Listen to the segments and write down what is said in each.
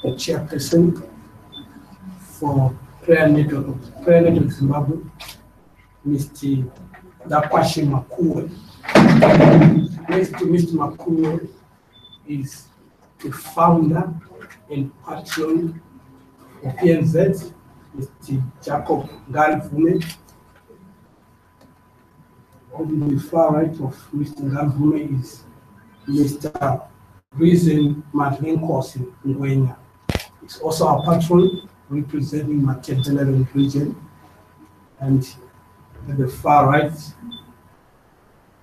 the chairperson for Prayer Network Zimbabwe, Mr. Dakwashi Makuwe. Next to Mr. Makuwe is the founder and patron of PNZ, Mr. Jacob Ngalvume. On the far right of Mr. Ngalvume is Mr. Reason Madlenkosi Ngwenya. It's also our patron representing Matabeleland region. And at the far right,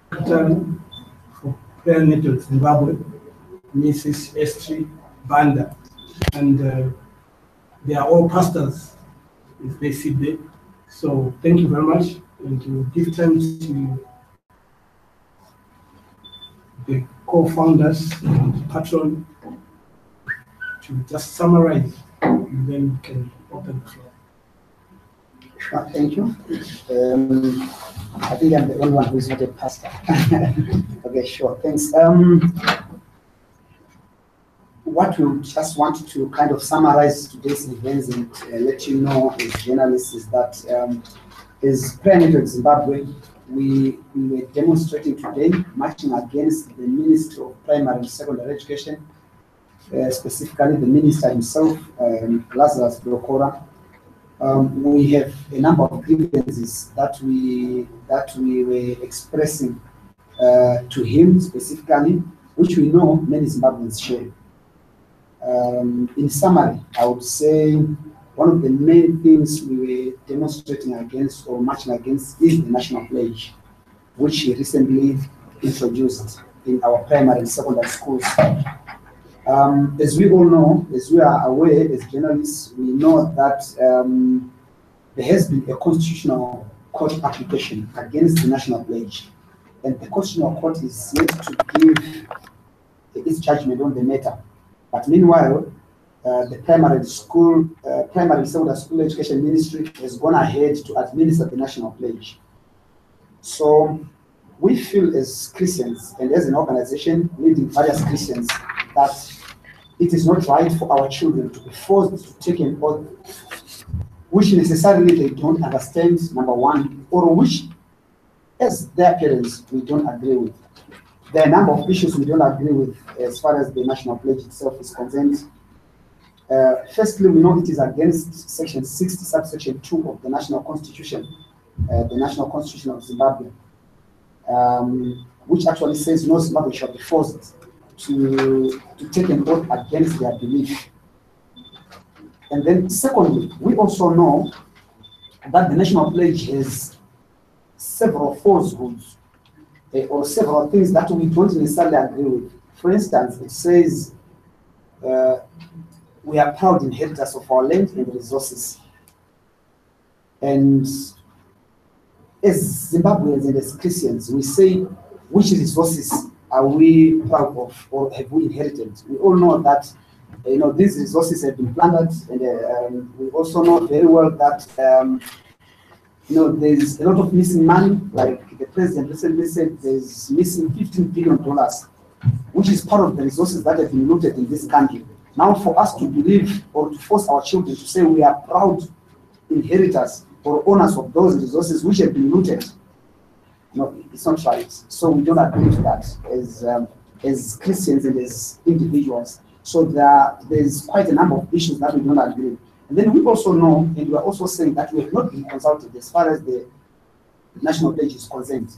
for Prayer Network Zimbabwe, Mrs. Estri Banda. And they are all pastors, if they sit there. So thank you very much. And to give time to the co-founders and patron to just summarize, and then we can open the floor. Sure, thank you. I think I'm the only one who's not a pastor. Okay, sure, thanks. What we just want to kind of summarize today's events and let you know as journalists is that as Prayer Network Zimbabwe, we were demonstrating today, marching against the Minister of Primary and Secondary Education, specifically the Minister himself, Lazarus Blokora. We have a number of grievances that we were expressing to him specifically, which we know many Zimbabweans share. In summary, I would say one of the main things we were demonstrating against or marching against is the national pledge, which he recently introduced in our primary and secondary schools. As we all know, as we are aware as journalists, we know that there has been a constitutional court application against the national pledge, and the constitutional court is yet to give its judgment on the matter. But meanwhile, the primary and secondary school education ministry has gone ahead to administer the national pledge. So we feel as Christians and as an organization leading various Christians that it is not right for our children to be forced to take an oath which necessarily they don't understand, number one, or which as their parents we don't agree with. There are a number of issues we don't agree with as far as the national pledge itself is concerned. Firstly, we know it is against Section 60, subsection 2 of the National Constitution, the National Constitution of Zimbabwe, which actually says no Zimbabwean shall be forced to take an oath against their belief. And then secondly, we also know that the national pledge has several falsehoods or several things that we don't necessarily agree with. For instance, it says we are proud inheritors of our land and resources. And as Zimbabweans and as Christians, we say, which resources are we proud of or have we inherited? We all know that these resources have been plundered, and we also know very well that there's a lot of missing money. Like the president recently said, there's missing $15 billion, which is part of the resources that have been looted in this country. Now, for us to believe or to force our children to say we are proud inheritors or owners of those resources which have been looted, it's not right. So we don't agree to that as Christians and as individuals. So there's quite a number of issues that we don't agree. And then we also know, and we are also saying that we have not been consulted as far as the national pledge is concerned.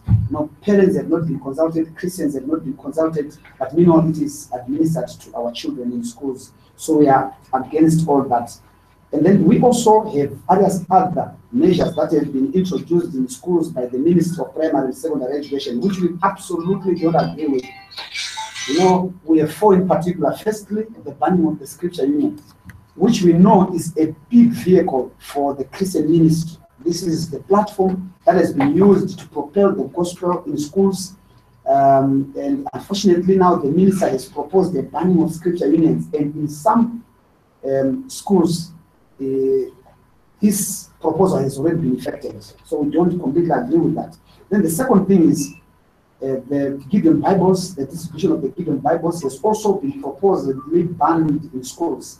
Parents have not been consulted, Christians have not been consulted, but meanwhile it is administered to our children in schools. So we are against all that. And then we also have various other measures that have been introduced in schools by the Minister of Primary and Secondary Education, which we absolutely don't agree with. We have four in particular. Firstly, the banning of the Scripture Union, which we know is a big vehicle for the Christian ministry. This is the platform that has been used to propel the gospel in schools. And unfortunately now the minister has proposed the banning of Scripture Unions, and in some schools, his proposal has already been effected. So we don't completely agree with that. Then the second thing is the Gideon Bibles, the distribution of the Gideon Bibles has also been proposed and banned in schools.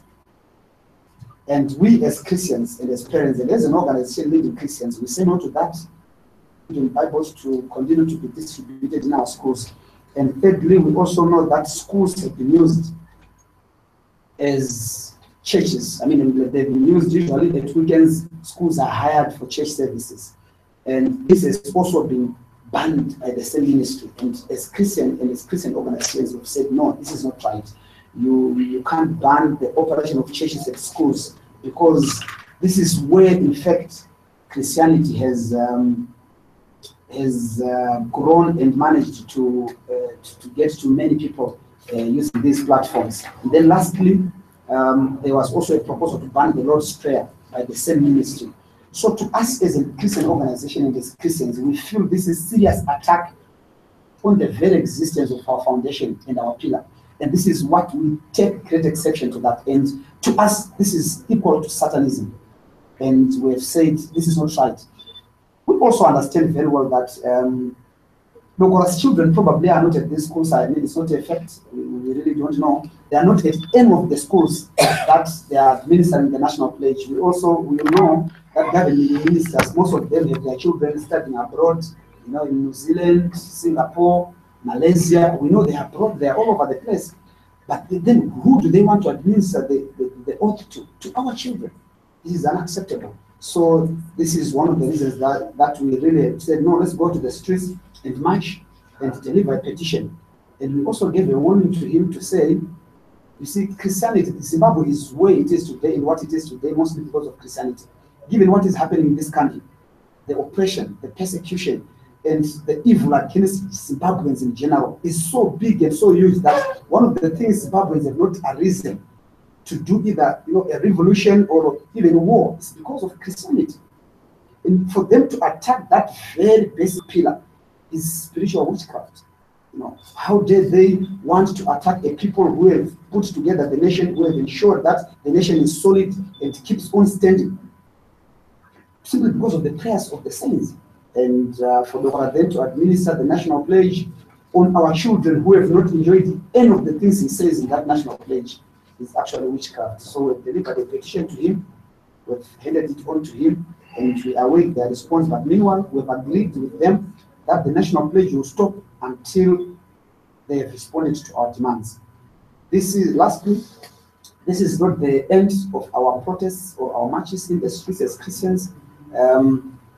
And we as Christians and as parents and as an organization leading Christians, we say no to that. Bibles to continue to be distributed in our schools. And thirdly, we also know that schools have been used as churches. I mean, they've been used usually at weekends. Schools are hired for church services. And this has also been banned by the same ministry. And as Christian organizations, we've said, no, this is not right. You can't ban the operation of churches at schools, because this is where, in fact, Christianity has grown and managed to get to many people using these platforms. And then lastly, there was also a proposal to ban the Lord's Prayer by the same ministry. So to us as a Christian organization and as Christians, we feel this is a serious attack on the very existence of our foundation and our pillar. And this is what we take great exception to that. And to us, this is equal to Satanism. And we have said this is not right. We also understand very well that Logora's children probably are not at these schools. I mean, it's not a fact. We really don't know. They are not at any of the schools that they are administering the national pledge. We know that government ministers, most of them have their children studying abroad, in New Zealand, Singapore, Malaysia. We know they are abroad, they are all over the place. But then who do they want to administer the oath to? To our children. This is unacceptable. So this is one of the reasons that we really said, no, let's go to the streets and march and deliver a petition. And we also gave a warning to him to say, you see, Christianity, Zimbabwe is where it is today and what it is today, mostly because of Christianity. Given what is happening in this country, the oppression, the persecution, and the evil against Zimbabweans in general is so big and so huge that one of the things Zimbabweans have not arisen to do either a revolution or even a war is because of Christianity. And for them to attack that very basic pillar is spiritual witchcraft. How dare they want to attack a people who have put together the nation, who have ensured that the nation is solid and keeps on standing, simply because of the prayers of the saints. And for them to administer the national pledge on our children who have not enjoyed any of the things he says in that national pledge is actually witchcraft. So we've delivered a petition to him, we've handed it on to him, and we await their response. But meanwhile, we've agreed with them that the national pledge will stop until they have responded to our demands. Lastly, this is not the end of our protests or our marches in the streets as Christians.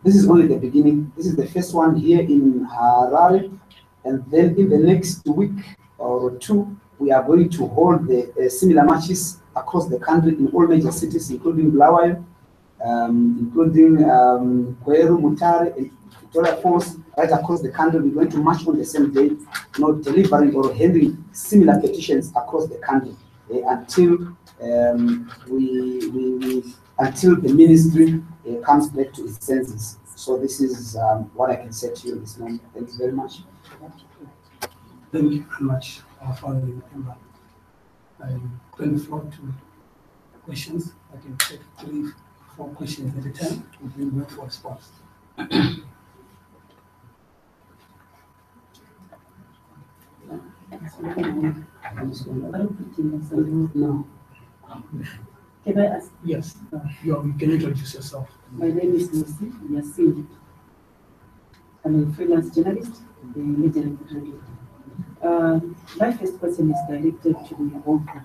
This is only the beginning. This is the first one here in Harare, and then in the next week or two, we are going to hold the similar marches across the country in all major cities, including Bulawayo, including Kweru, Mutare, and Victoria Falls. Right across the country, we're going to march on the same day, delivering or handing similar petitions across the country until until the ministry comes back to its senses. So this is what I can say to you this morning. Thank you very much. Thank you very much, our founding member. I turn the floor to questions. I can take 3-4 questions at a time, and then wait for response. No. Can I ask? Yes, you can introduce yourself. My name is Lucy Yasin. I'm a freelance journalist, the Media Radio. My first question is directed to the author.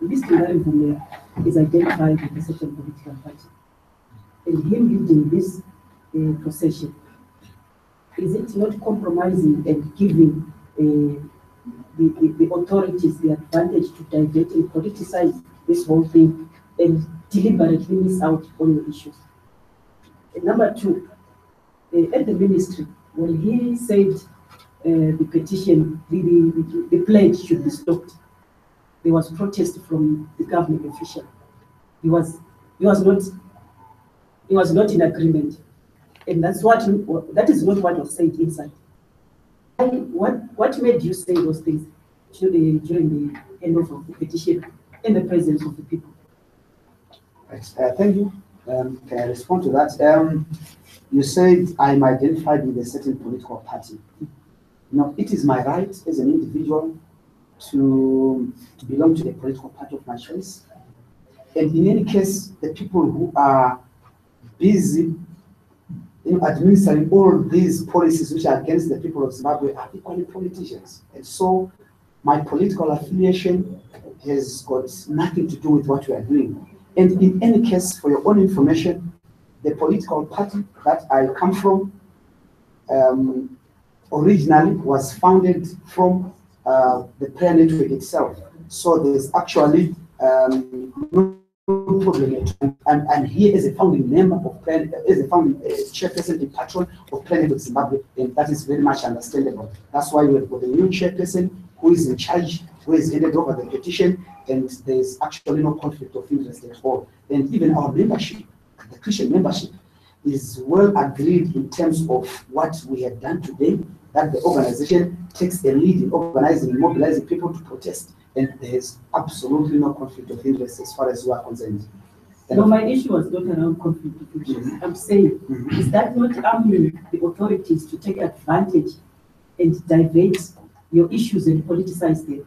This Zimbabwe is identified with a certain political party, and him leading this procession, is it not compromising and giving the authorities the advantage to divert and politicize this whole thing and deliberately miss out on the issues? And number two, at the ministry, when he said the petition, the pledge should be stopped, there was protest from the government official. He was not in agreement, and that is not what was said inside. What made you say those things during the end of the petition in the presence of the people? Thank you. Can I respond to that? You said I'm identified with a certain political party. It is my right as an individual to belong to the political party of my choice. And in any case, the people who are busy administering all these policies which are against the people of Zimbabwe are equally politicians. And so my political affiliation has got nothing to do with what we are doing. And in any case, for your own information, the political party that I come from originally was founded from the prayer network itself. So there's actually no problem at all. I'm here as a founding member of prayer, as a founding chairperson and patron of Prayer Network Zimbabwe, and that is very much understandable. That's why we've got a new chairperson who is in charge, who has handed over the petition, and there's actually no conflict of interest at all. And even our membership, the Christian membership, is well agreed in terms of what we have done today, that the organization takes a lead in organizing and mobilizing people to protest. And there's absolutely no conflict of interest as far as we are concerned. No, my issue was not around conflict of interest. I'm saying, is that not arming the authorities to take advantage and divert your issues and politicize them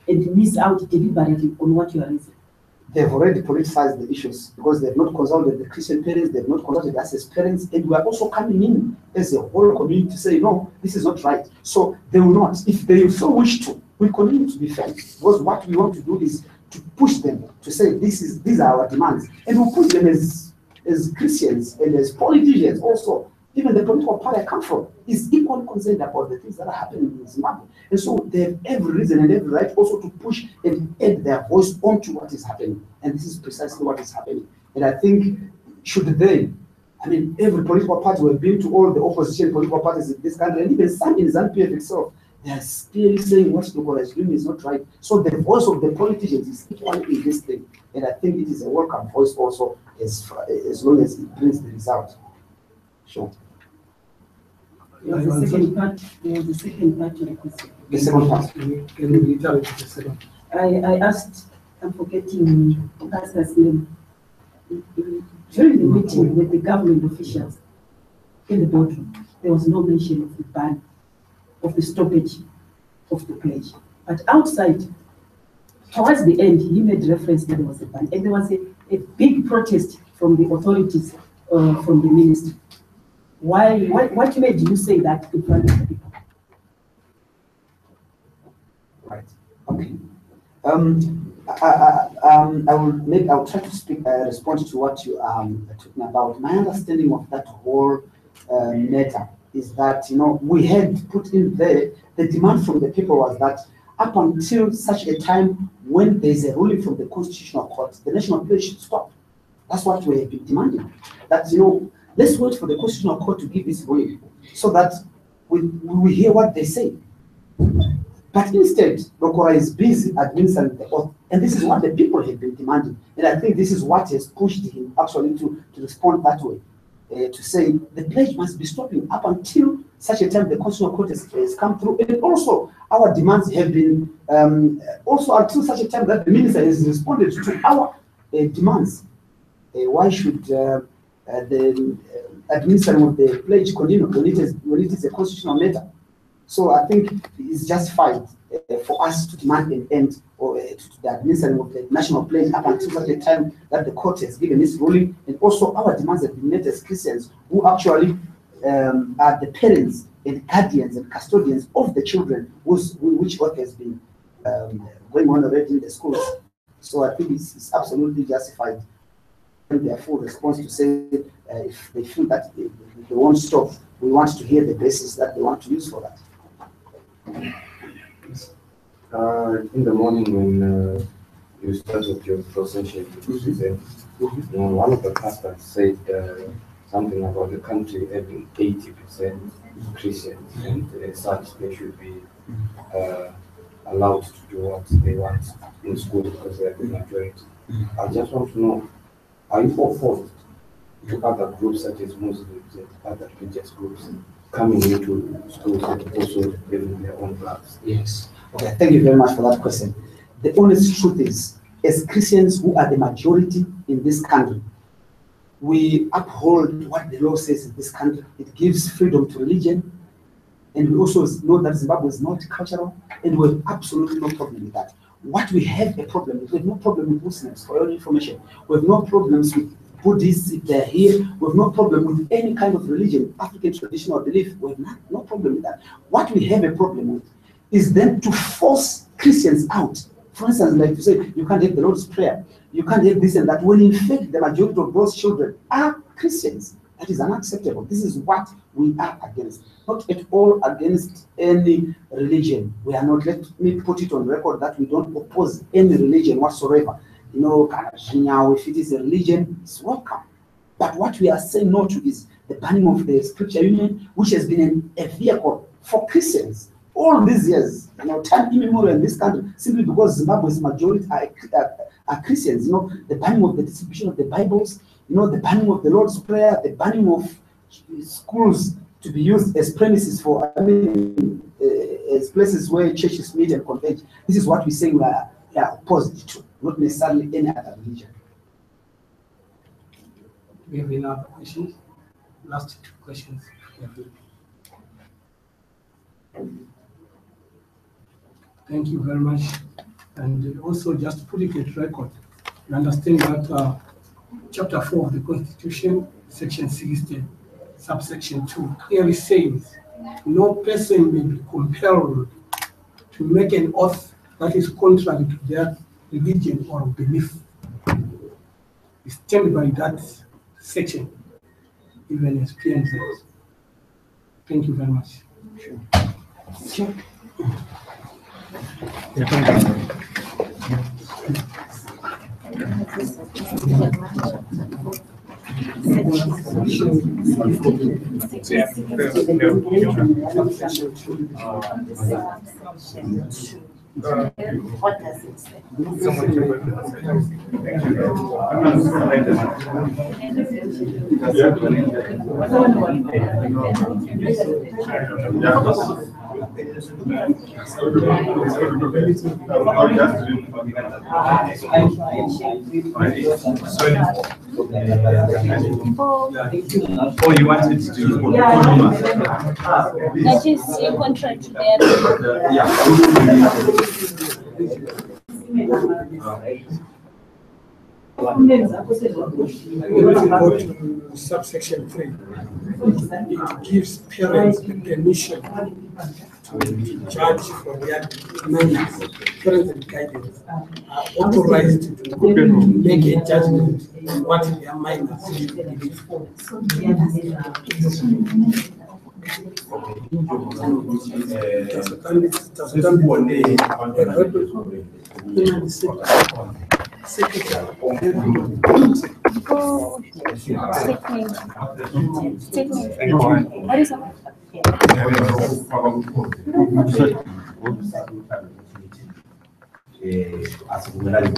and miss out deliberately on what you are raising? They've already politicized the issues because they've not consulted the Christian parents, they've not consulted us as parents, and we are also coming in as a whole community to say, no, this is not right. So they will not, if they so wish to, we continue to be fair. Because what we want to do is to push them to say these are our demands. And we'll push them as Christians and as politicians also. Even the political party I come from is equally concerned about the things that are happening in Zimbabwe. And so they have every reason and every right also to push and add their voice onto what is happening. And this is precisely what is happening. And I think, should they, every political party, we've been to all the opposition political parties in this country, and even some in ZANU-PF itself, they are clearly saying what Lokola is doing is not right. So the voice of the politicians is equally in this thing. And I think it is a welcome voice also as long as it brings the result. Sure. There was the second part to the question. The second part. Can you reiterate the second? I asked, I'm forgetting Pastor's name. During the meeting with the government officials in the boardroom, there was no mention of the ban, of the stoppage of the pledge. But outside, towards the end, he made reference that there was a ban. And there was a big protest from the authorities, from the ministry. What made you say that in front of the people? Right. Okay. I'll try to respond to what you are talking about. My understanding of that whole matter is that we had put in there the demand from the people was that up until such a time when there is a ruling from the Constitutional Court, the national pledge should stop. That's what we have been demanding. That let's wait for the Constitutional Court to give this ruling so that we hear what they say. But instead, Lokora is busy administering the oath, and this is what the people have been demanding. And I think this is what has pushed him actually to respond that way, to say the pledge must be stopping up until such a time the Constitutional Court has come through. And also, our demands have been, also until such a time that the minister has responded to our demands. Why should the administration of the pledge continue when it is a constitutional matter? So I think it's justified for us to demand an end or to the administration of the national pledge up until such a time that the court has given its ruling. And also our demands have been met as Christians who actually are the parents and guardians and custodians of the children which work has been going on already in the schools. So I think it's absolutely justified. And their full response to say if they feel that they won't stop, we want to hear the basis that they want to use for that. In the morning when you started your procession to present, one of the pastors said something about the country having 80% Christians, and as such they should be allowed to do what they want in school because they are the majority. I just want to know, are you opposed to other groups such as Muslims and other religious groups coming into schools and also having their own class? Yes. Okay, thank you very much for that question. The honest truth is, as Christians who are the majority in this country, we uphold what the law says in this country. It gives freedom to religion, and we also know that Zimbabwe is multicultural, and we have absolutely no problem with that. what we have a problem with, we have no problem with Muslims, for your information. We have no problems with Buddhists if they're here. We have no problem with any kind of religion, African traditional belief. We have no problem with that. What we have a problem with is then to force Christians out. For instance, like you say, you can't have the Lord's Prayer, you can't have this and that, when in fact the majority of those children are Christians. That is unacceptable. This is what we are against. Not at all against any religion. We are not, let me put it on record that we don't oppose any religion whatsoever. You know, if it is a religion, it's welcome. But what we are saying no to is the banning of the Scripture Union, which has been a vehicle for Christians all these years, you know, time immemorial in this country, simply because Zimbabwe's majority are Christians. You know, the banning of the distribution of the Bibles, you know, the banning of the Lord's Prayer, the banning of schools to be used as premises for, as places where churches meet and converge. This is what we say we are opposed to, not necessarily any other religion. Do we have any other questions? Last two questions. Thank you very much. And also just to put it at record, you understand that Chapter 4 of the Constitution, Section 60, subsection 2, clearly says no person may be compelled to make an oath that is contrary to their religion or belief. We stand by that section, even as PMZ. Thank you very much. Sure. What does it say? Oh, you wanted to do That is in contract to their Go to subsection 3. It gives parents permission to judge for their minors. Parents and guidance are authorized to make a judgment on what their minors should believe. Statement. What is that? No, but that is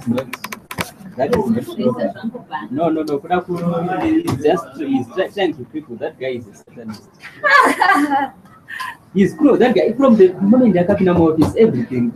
not. That is not. No. He's trying to people. That guy is a Satanist. He's cool. That guy from the moment they're coming out is everything.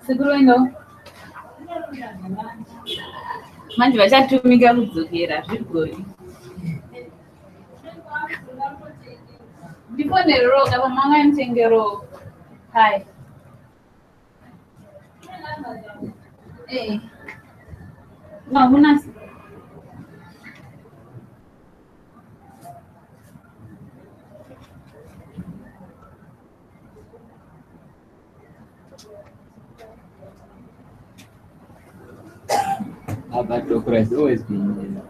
Sikuruendo manje vachatumika kudzokera zvigoni ndiponero apa manga mtengero hai hakuna But Dokura has always been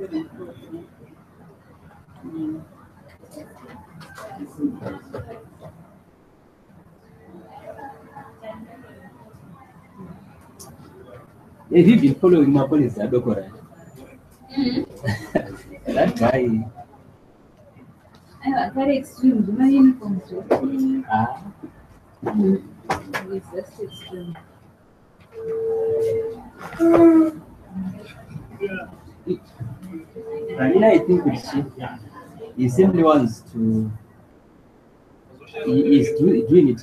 08 Have you been following my policy, Dokura? That guy. I very extreme. Do my uniforms. It's just extreme. I think he simply wants to. He is doing it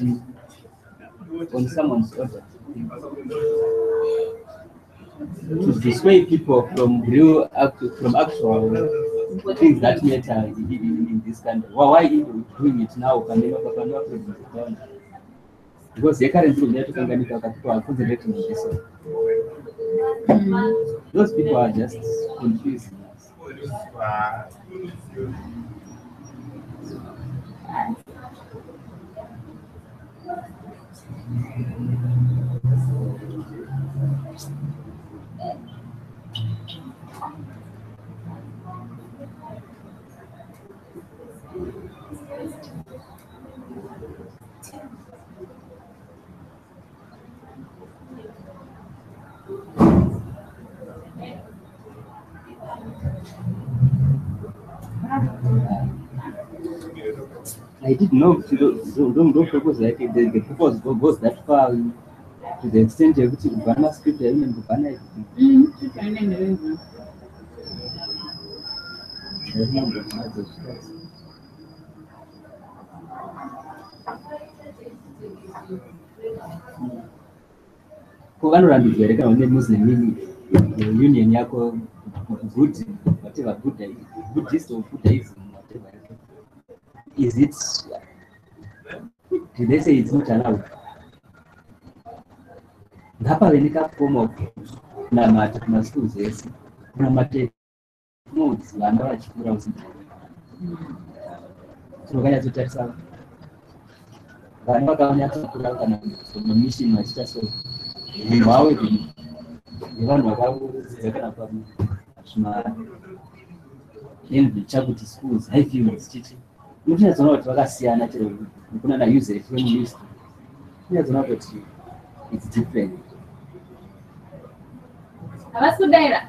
on someone's order to dissuade people from actual things that matter in this country. Why are you doing it now? Because the current rule that people are concentrating on this. Those people are just confusing us. I didn't know don't propose like the purpose goes that far to the extent of which Ghana script I remember Ghana. Kuvanorambidza one Muslim union yako good whatever Buddhist or Buddhism whatever. Is it? Did they say it's not allowed? Ngapa venika form of namata kuma schools ese namate modes vana vachikura usiku tinokanyatsotarisa vana vakanyatsokurao kana mamission vachiita so munhu wavo nevanhu vakadzidza kana chakuti schools high fields chichi unotoona kuti vakasiyana chero kuna na user framework unotoona kuti it's different. Avasudaira.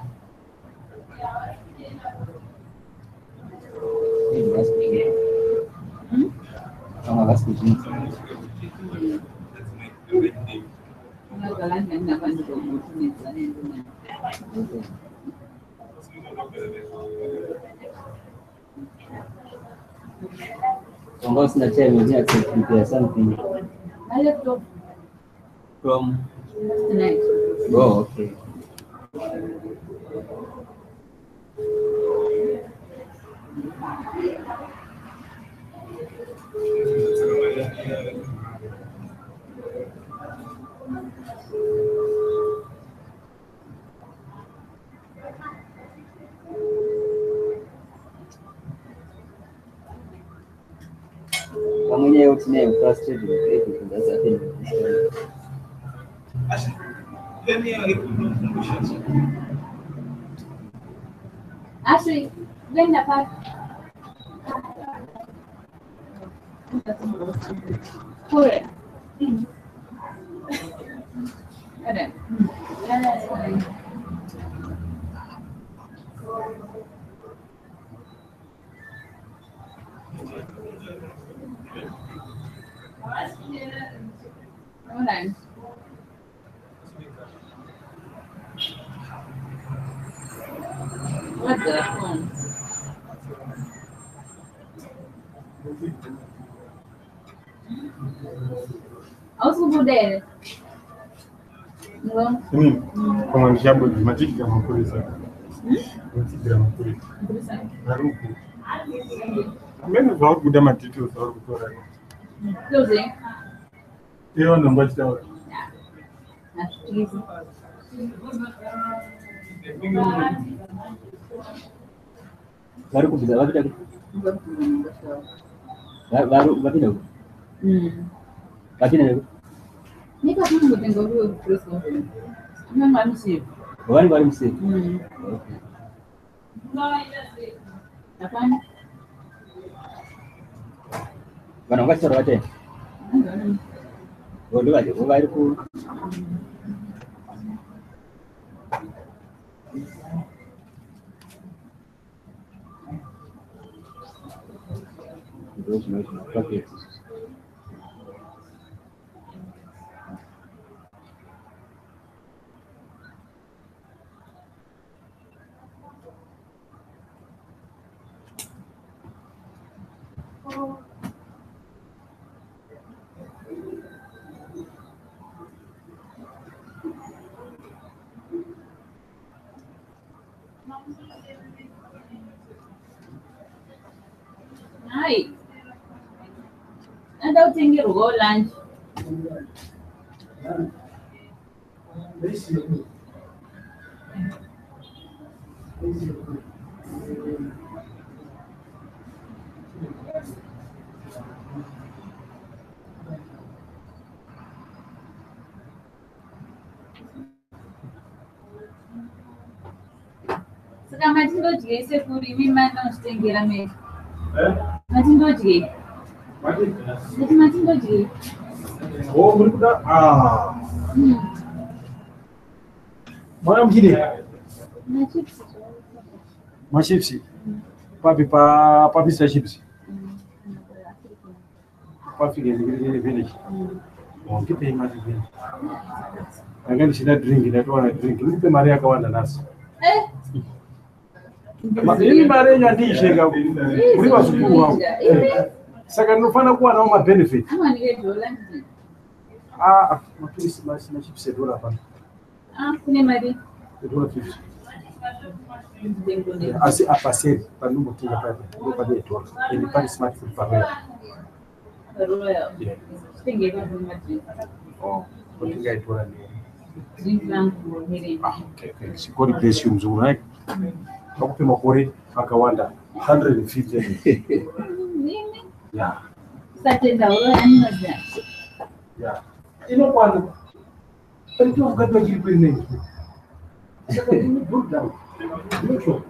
Almost not time we have to prepare something. My laptop From tonight. oh okay. Kamunya yote nayo frustrated with everything that's happening in this country. Actually, when the part. Correct. Correct. Yeah, that's fine. Hold on. What the phone? there. No. Ini kumaanisha hapo matiki ya mapolisi. Matiki ya mapolisi. Harufu. Mimi zao kuda matiki zao kutora. Closing. Hiyo namba chao. Baru kubisa wapita baru wapita wapita Nika tungu tengo huyo Kristo. Mama msi. wani bari msi Hapana. bana ngachora wate bodo waje bari ku those notions packets. Hi. I don't think you'll go lunch. Saka matindodyei sekuri imi manositengera meka. Matindodyei. Kuti matindodyei. Oh, muri kuda. Mwana mkide. Machips. Machipsi. Papi sa chips. Papi ngene village. Oh, kipe imati village. Angani shida drink inatoa drink. Nipe mari yakawanda nasi. Mimi mari yenyu andisheka. Muri vasukuru wangu. Saka ndinofana kuwa nawo ma benefit. Ama ndikedola ndi. Mapilisi machips edola hapana. Kune mari. Edola 50. Asi apaseri panumbo tinga pale. Ndipo pale edola. Ili pale smart food pale. Royal. Sitengera mari. Oh, kutinga edola ni. Zinglangu here. Okay. Sikori place mzuri, right? Bakupe makore akawanda 150. Nini? Yeah. Satenda ulo animaza. Yeah. Inokwana. Pento ukatwa chiri kwene. Saka ni good down. Mucho.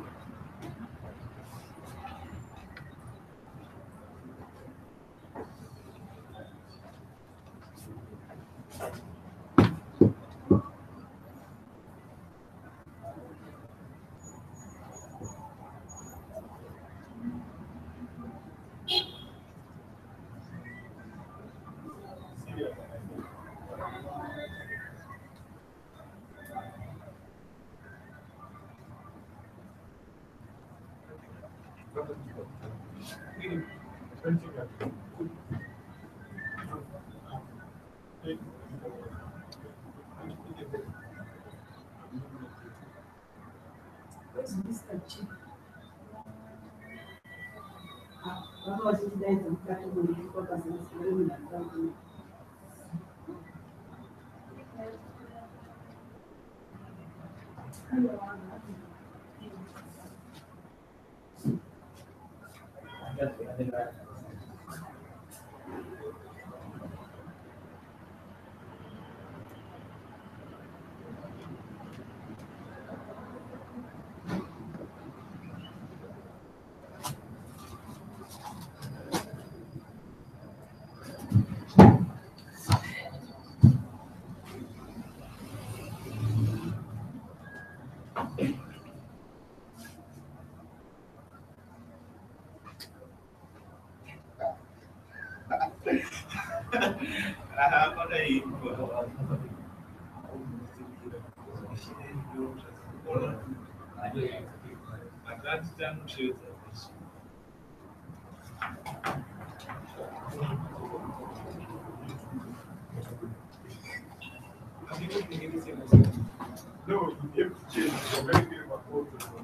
No, you have to change. You're very clear about what to do.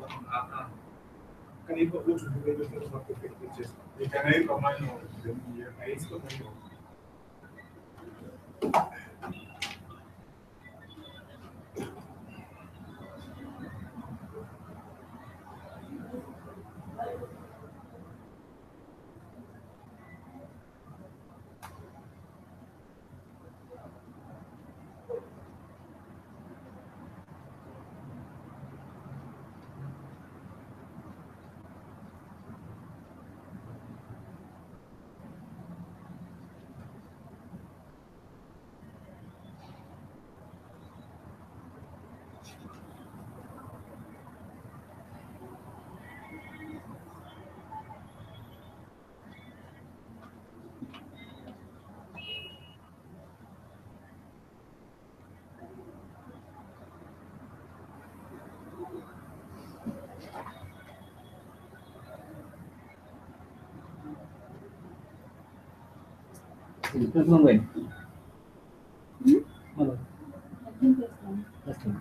Can you put what to do when you're not perfect pictures? You can make a manual. It's got manual. Tunafunga when? Hello. I think that's one. That's one.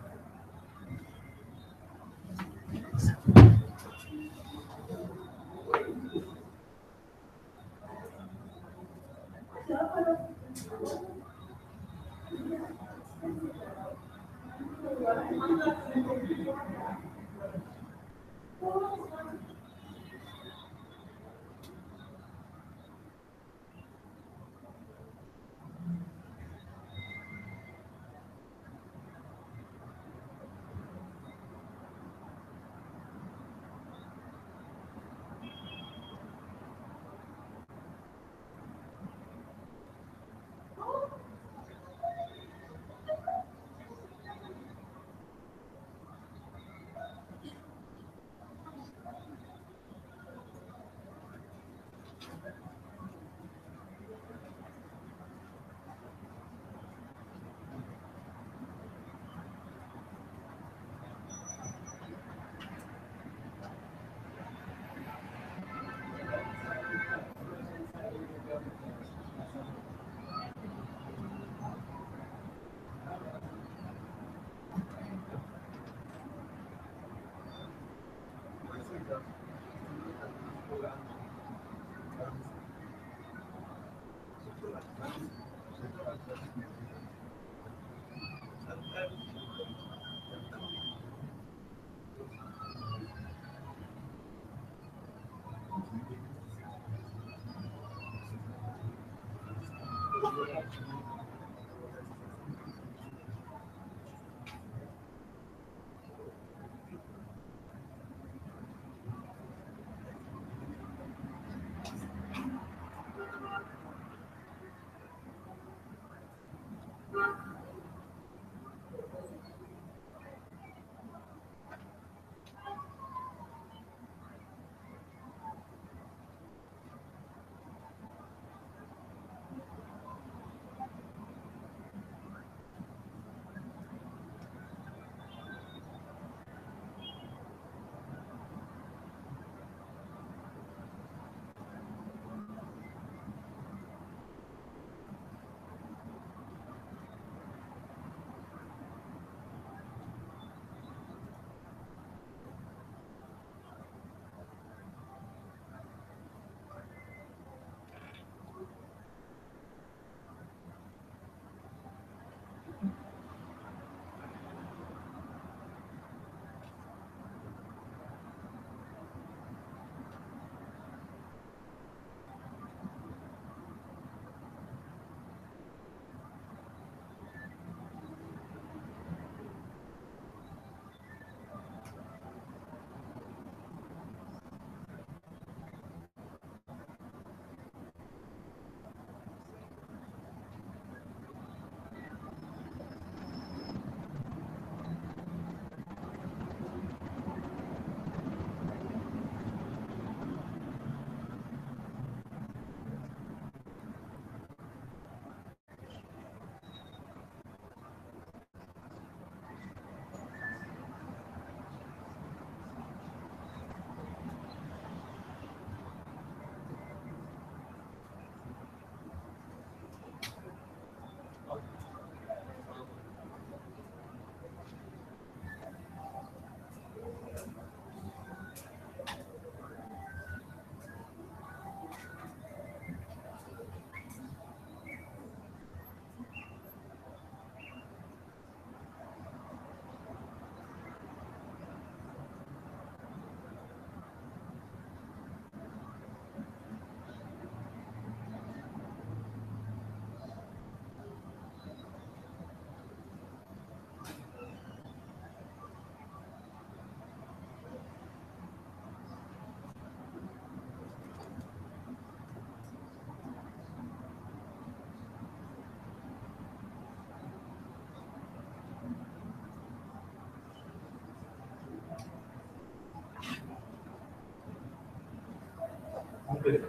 Good.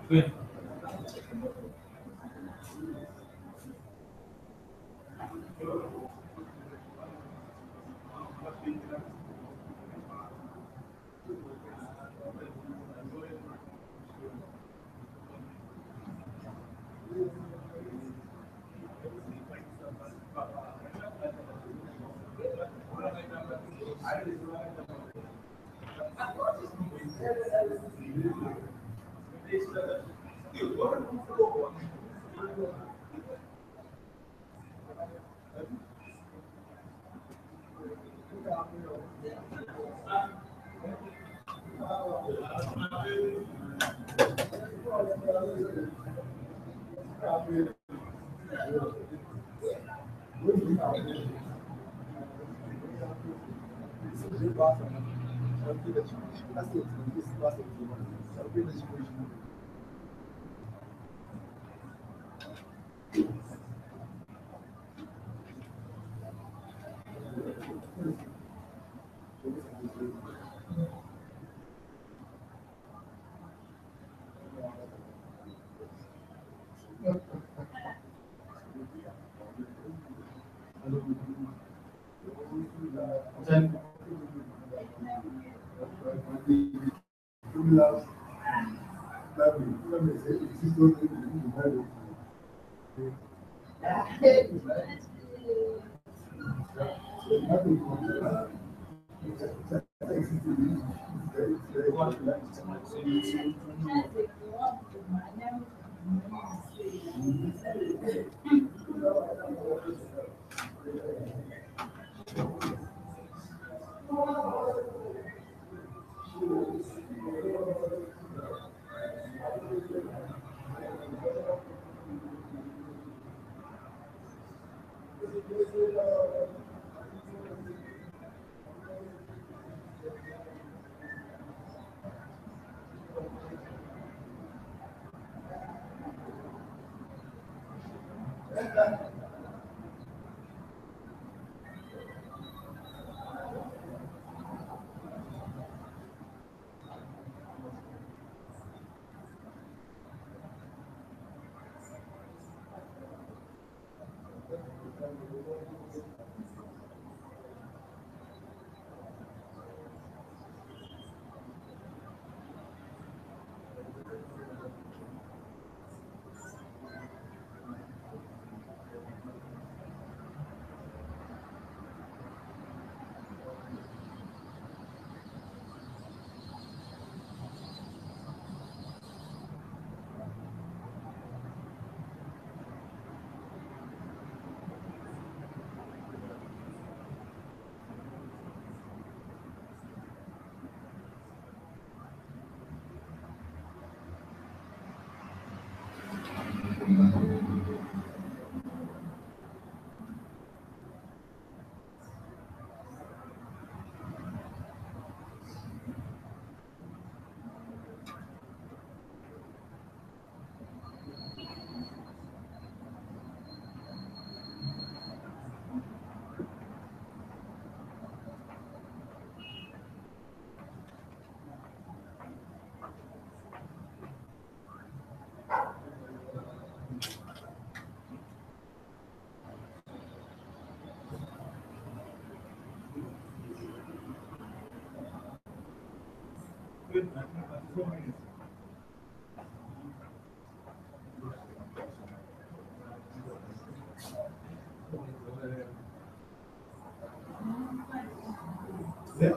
Good. Yeah.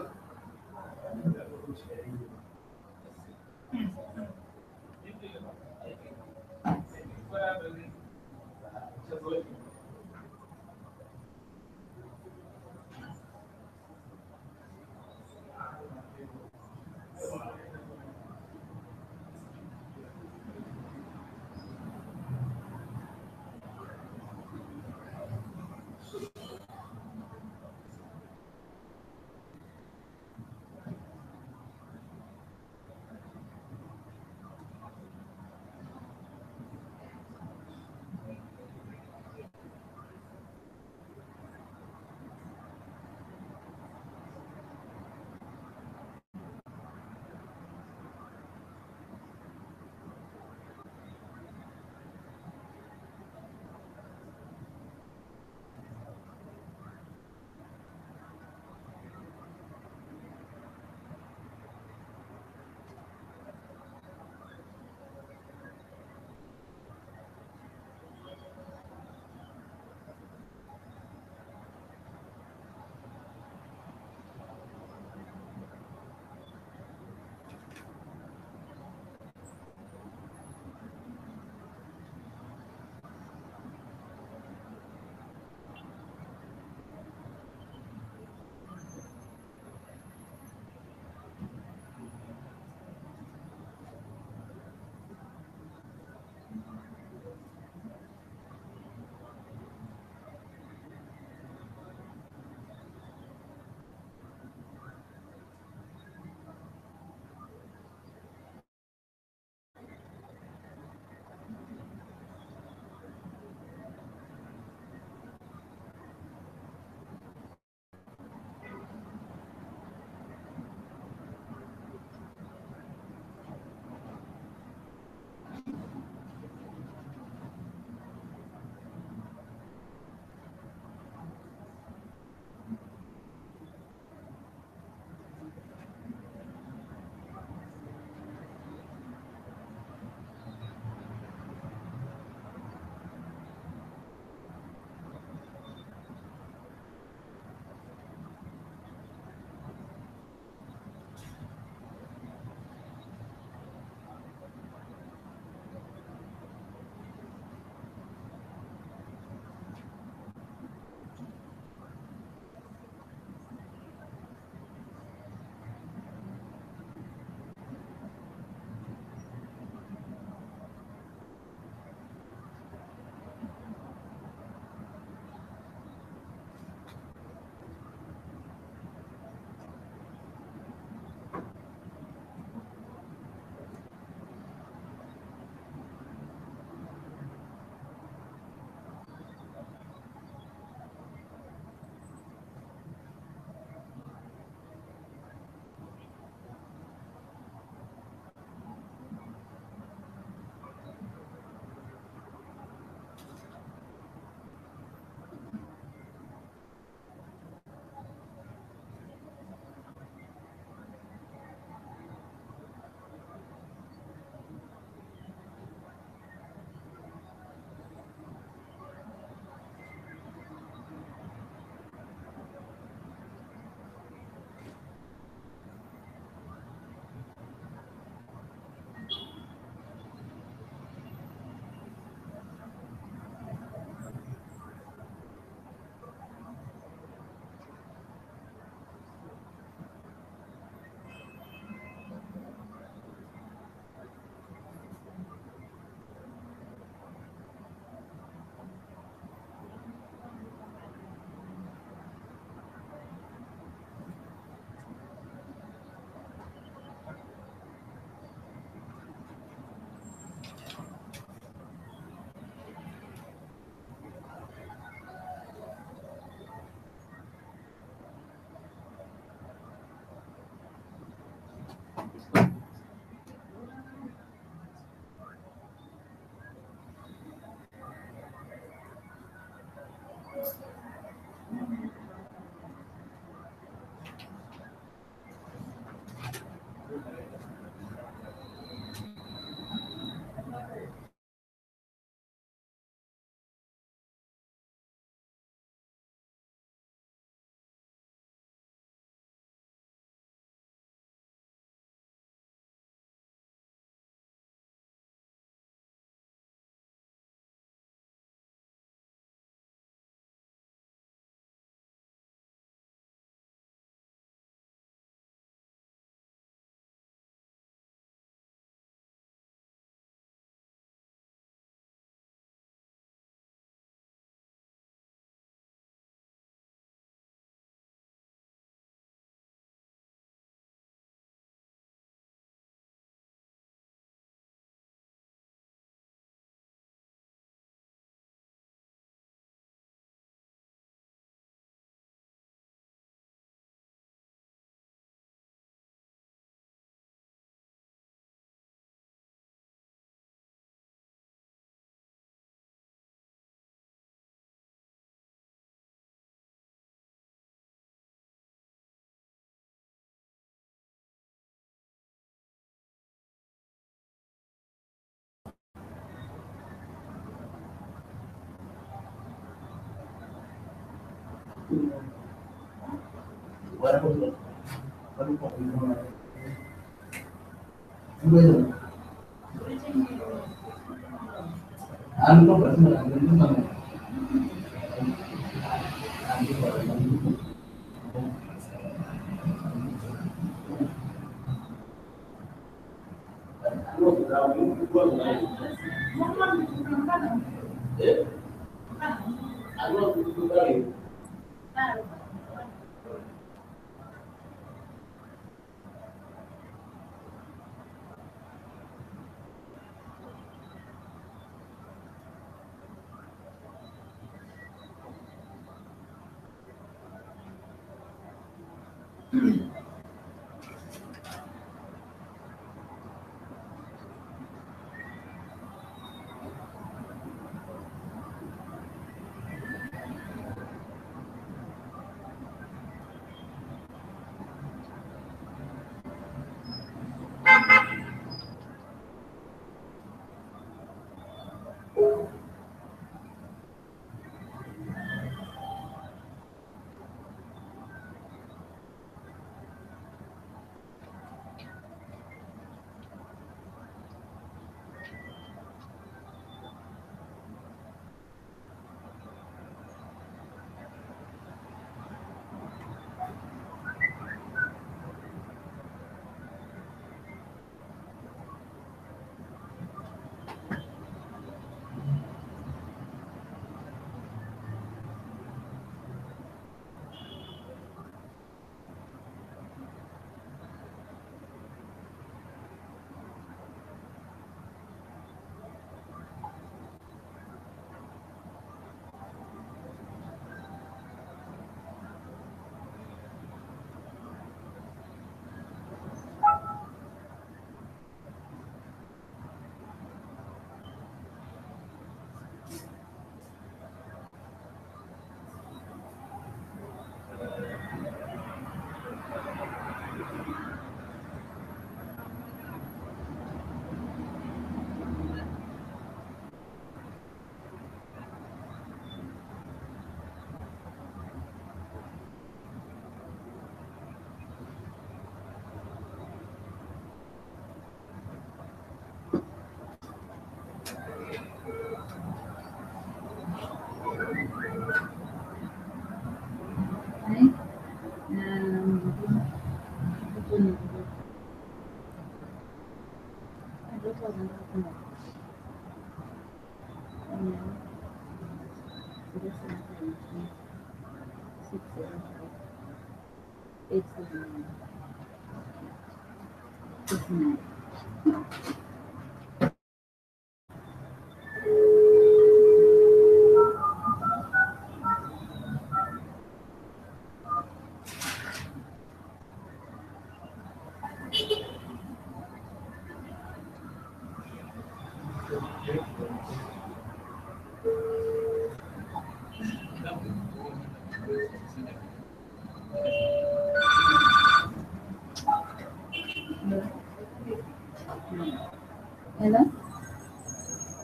Hello?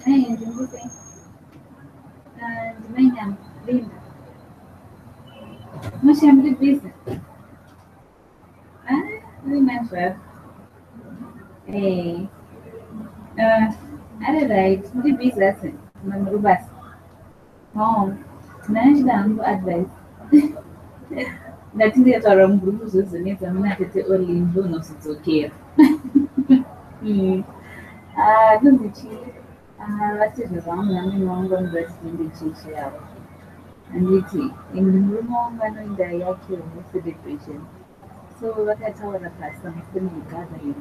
Hi, Zimbabwe. Zimbabwe, Linda. Mas I'm the busy. Remember. Hey. Alright, the busy. Mamrubas. Oh, Nash down advice. That is the Toram group is the name of the early in bonus, it's okay. Don't be cheap. Last year, the wrong young longer dressed in the cheap shower. And it's in the room on when the Yaki was the depression. So, what I told the person, still in gathering,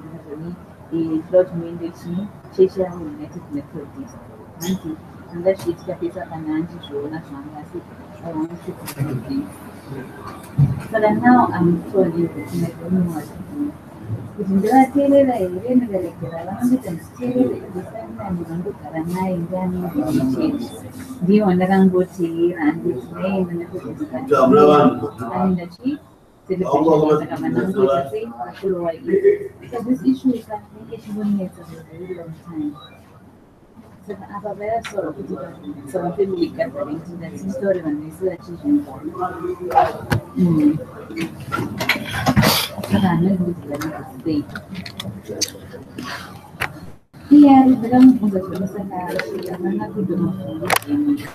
is Lord Mindation, Cheshire United Methodist. Auntie, and that she's Capita and Auntie Shona Shamasi, I want to do. But now I'm told you that my room was. Kujindira terera ere nagarekera abandi taniterere ebisanga nibandu karanayi ngani change ndiyo ndakangoti anditinaye ndakuzikati anindachi celebration sakamanangoita sei akulu wa so this issue is I think it should be for a very long time. Saka apa vayasora kuti samafamily gathering tindatisitore vanhu vese vachizvingona saka hamene kuti vanakasei iya ndakamubvunza zvino saka akanga kudomafunguzvenyika